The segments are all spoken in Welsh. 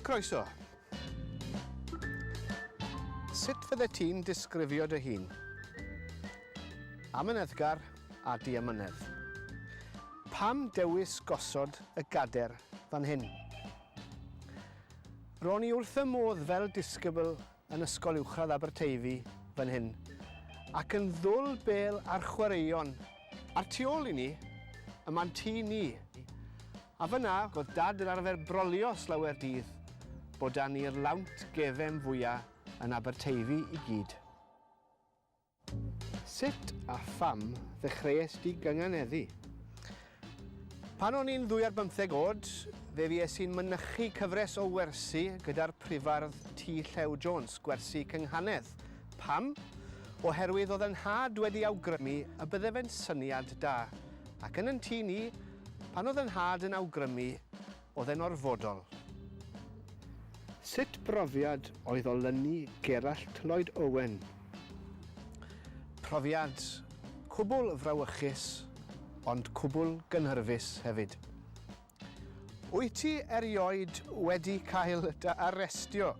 Croeso. Sut fydde ti'n disgrifio dy hun? Amyneddgar a diamynedd. Pam dewis gosod y Gadair fan hyn? Ro'n i wrth y modd fel disgybl yn ysgol uwchradd Aberteifi fan hyn ac yn ddwl bel ar chwaraeon. Ar tu ôl i ni, yma'n tŷ ni. A fyna, oedd dad yn arfer brolio slawer dydd bod dan ni'r lawnt gefem fwyaf yn Aberteifi i gyd. Sut a pham ddechreuais di gynganeddu? Pan o'n i'n 2 ar 15 oed, fe fues i'n mynychu cyfres o wersi gyda'r Prifardd Ceri Wyn, gwersi cynghanedd. Pam? Oherwydd oedd yn nhad wedi awgrymu y bydde fe'n syniad da. Ac yn tŷ ni, pan oedd yn nhad yn awgrymu, oedd e'n orfodol. Sut brofiad oedd olynu Gerallt Lloyd Owen? Profiad cwbl frawychus, ond cwbl gynhyrfus hefyd. Wyt ti erioed wedi cael dy arestio?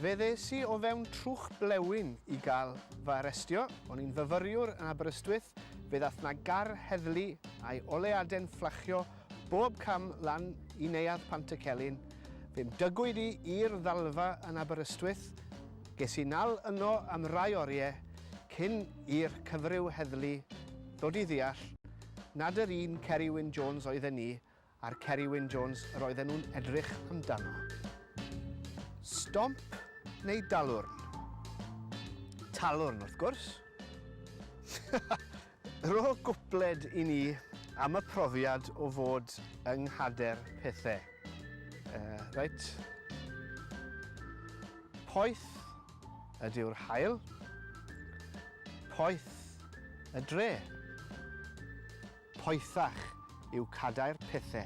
Fe ddes i o fewn trwch blewyn i gael fy arestio. O'n i'n fyfyriwr yn Aberystwyth. Fe ddath na gar heddlu a'i oleadau'n fflachio bob cam lan i neuadd Pantycelyn. Fe'n dygwyd i i'r ddalfa yn Aberystwyth. Ges i nal yno am rai oriau cyn i'r cyfryw heddlu ddod i ddeall nad yr un Ceri Wyn Jones oedden ni a'r Ceri Wyn Jones yr oedden nhw'n edrych amdano. Stomp neu dalwrn? Talwrn, wrth gwrs. Ro gwpled i ni am y profiad o fod yng Nghader Pethe. Reit. Poeth ydyw'r haul. Poeth y dre. Poethach yw Cadair Pethe.